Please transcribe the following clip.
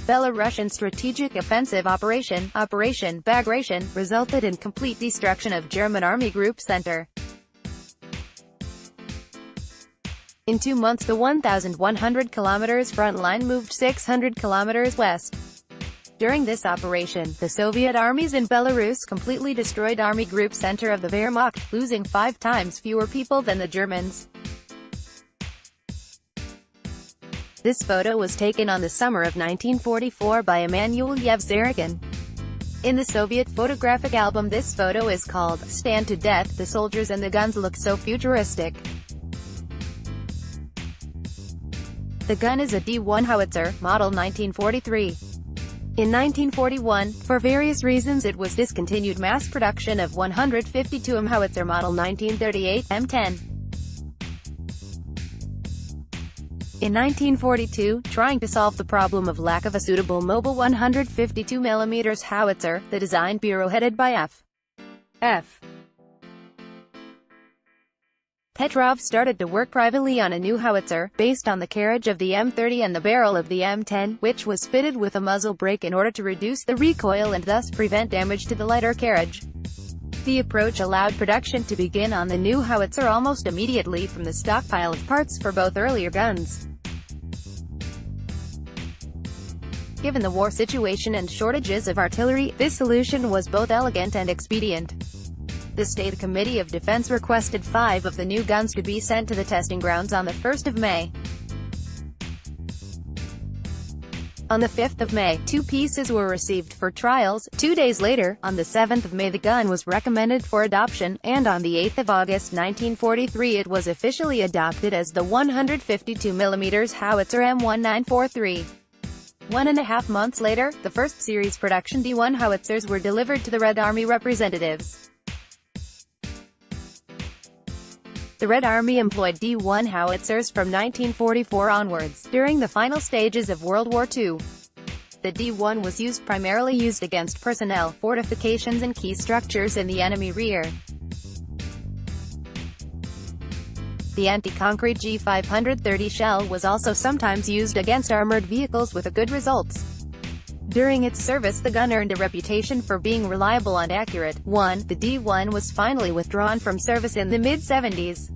Belorussian strategic offensive Operation Bagration resulted in complete destruction of German Army Group Center. In 2 months the 1,100 km front line moved 600 km west. During this operation, the Soviet armies in Belarus completely destroyed Army Group Center of the Wehrmacht, losing 5 times fewer people than the Germans. This photo was taken on the summer of 1944 by Emanuel Yevzarikin. In the Soviet photographic album this photo is called "Stand to Death." The soldiers and the guns look so futuristic. The gun is a D1 howitzer, model 1943. In 1941, for various reasons it was discontinued mass production of 152 mm howitzer model 1938 M10. In 1942, trying to solve the problem of lack of a suitable mobile 152 mm howitzer, the design bureau headed by F. Petrov started to work privately on a new howitzer, based on the carriage of the M30 and the barrel of the M10, which was fitted with a muzzle brake in order to reduce the recoil and thus prevent damage to the lighter carriage. The approach allowed production to begin on the new howitzer almost immediately from the stockpile of parts for both earlier guns. Given the war situation and shortages of artillery, this solution was both elegant and expedient. The State Committee of Defense requested 5 of the new guns to be sent to the testing grounds on the 1st of May. On the 5th of May, 2 pieces were received for trials. 2 days later, on the 7th of May the gun was recommended for adoption, and on the 8th of August 1943 it was officially adopted as the 152 mm howitzer M1943. 1.5 months later, the first series production D1 howitzers were delivered to the Red Army representatives. The Red Army employed D1 howitzers from 1944 onwards, during the final stages of World War II. The D1 was primarily used against personnel, fortifications and key structures in the enemy rear. The anti-concrete G530 shell was also sometimes used against armored vehicles with good results. During its service the gun earned a reputation for being reliable and accurate. The D1 was finally withdrawn from service in the mid-70s.